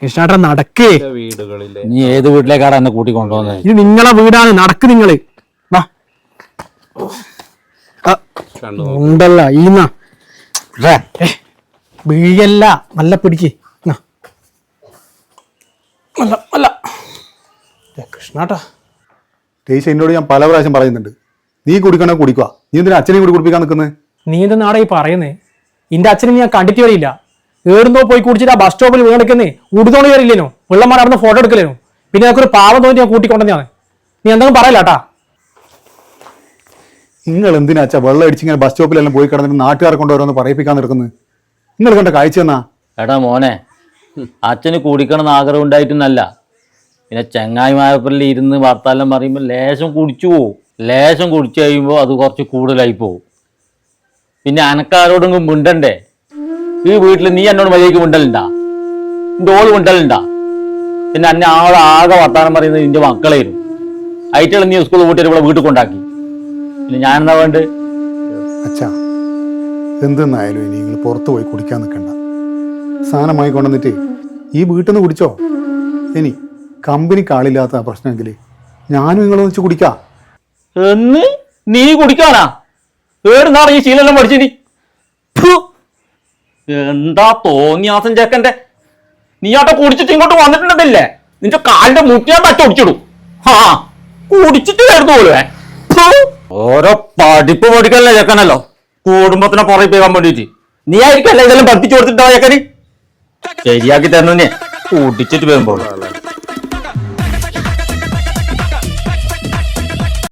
കൃഷ്ണേട്ടാ നടക്കേ. നീ ഏത് വീട്ടിലേക്കാണ് എന്നെ കൂട്ടിക്കൊണ്ടുപോകുന്നത്? ഇത് നിങ്ങളെ വീടാണ്, നടക്ക് നിങ്ങള്. ഉണ്ടല്ല ഈന്ന വീഴല്ല, നല്ല പിടിക്ക്. അല്ല കൃഷ്ണേട്ടാ, ടീച്ചർ എന്നോട് ഞാൻ പല പ്രാവശ്യം പറയുന്നുണ്ട്, നീ കുടിക്കണോ കുടിക്കുക, നീ എന്തിനാ അച്ഛനെയും കൂടി കുടിപ്പിക്കാൻ നിൽക്കുന്നത്? നീ എന്താ നാടാ ഈ പറയുന്നേ? ഇന്റെ അച്ഛനെ ഞാൻ കണ്ടിട്ട് വരില്ല. ഏടുന്നോ പോയി കുടിച്ചിട്ട് ആ ബസ് സ്റ്റോപ്പിൽ വീണിക്കുന്നേ ഉടുത്തോണ്ട് കയറില്ലേനോ, വെള്ളന്മാർ അവിടെ ഫോട്ടോ എടുക്കലേനോ. പിന്നെ ഞങ്ങൾക്കൊരു പാവം തോന്നി ഞാൻ കൂട്ടിക്കൊണ്ടെന്നാണ്. നീ എന്തെങ്കിലും പറയലാട്ടാ. നിങ്ങൾ എന്തിനാ അച്ഛാ വെള്ളം അടിച്ചിങ്ങനെ ബസ് സ്റ്റോപ്പിലെല്ലാം പോയി കിടന്നിട്ട് നാട്ടുകാരെ കൊണ്ടുവരുമെന്ന് പറയിപ്പിക്കാൻ നിൽക്കുന്നത്? നിങ്ങൾ കണ്ട കാഴ്ച എന്നാ? എടാ മോനെ, അച്ഛന് കുടിക്കണമെന്ന് ആഗ്രഹം ഉണ്ടായിട്ടൊന്നല്ല. പിന്നെ ചങ്ങായിമാരപ്പുറം ഇരുന്ന് വർത്താനം പറയുമ്പോൾ ലേശം കുടിച്ചു പോവും. ലേശം കുടിച്ചു കഴിയുമ്പോൾ അത് കുറച്ച് കൂടുതലായി പോവും. പിന്നെ അനക്കാരോടെങ്കിലും മിണ്ടണ്ടേ? ഈ വീട്ടിൽ നീ എന്നോട് മര്യാദയ്ക്ക് മിണ്ടലുണ്ടാ? എൻ്റെ ഓള് മിണ്ടലുണ്ടാ? പിന്നെ എന്നെ ആകെ വർത്താനം പറയുന്നത് നിന്റെ മക്കളായിരുന്നു. ആയിട്ടുള്ള നീ സ്കൂളിൽ പോയിട്ട് ഇവിടെ വീട്ടിൽ കൊണ്ടാക്കി. പിന്നെ ഞാൻ എന്താ വേണ്ട? അച്ഛാ, എന്തെന്നായാലും ഇനി നിങ്ങൾ പുറത്ത് പോയി കുടിക്കാൻ നിൽക്കണ്ട. സാധനമായി കൊണ്ടുവന്നിട്ട് ഈ വീട്ടിൽ നിന്ന് കുടിച്ചോ. ഇനി കമ്പനിക്ക് ആളില്ലാത്ത പ്രശ്നമെങ്കിൽ ഞാനും നിങ്ങളൊന്ന് വെച്ച് കുടിക്കാം. എന്ന് നീ കുടിക്കാനാ? ഏടുന്നാണ് ഈ ശീലെല്ലാം പഠിച്ചിനി? എന്താ തോന്നിയാസം ചേക്കന്റെ? നീ ആട്ടെ കുടിച്ചിട്ട് ഇങ്ങോട്ട് വന്നിട്ടുണ്ടല്ലേ, നിന്റെ കാലിന്റെ മുട്ടിയാൻ പറ്റൊടിച്ചിടും. ആ കുടിച്ചിട്ട് കരുതു പോലുവേ. ഓരോ പഠിപ്പ് പഠിക്കല്ലേ ചേക്കനല്ലോ, കുടുംബത്തിനെ പുറയിപ്പിക്കാൻ വേണ്ടിട്ട്. നീ ആയിരിക്കല്ലേ ഇതെല്ലാം പഠിപ്പിച്ചു കൊടുത്തിട്ടുണ്ടോ ചേക്കന്? ശരിയാക്കി തരുന്നേ കുടിച്ചിട്ട് വരുമ്പോൾ.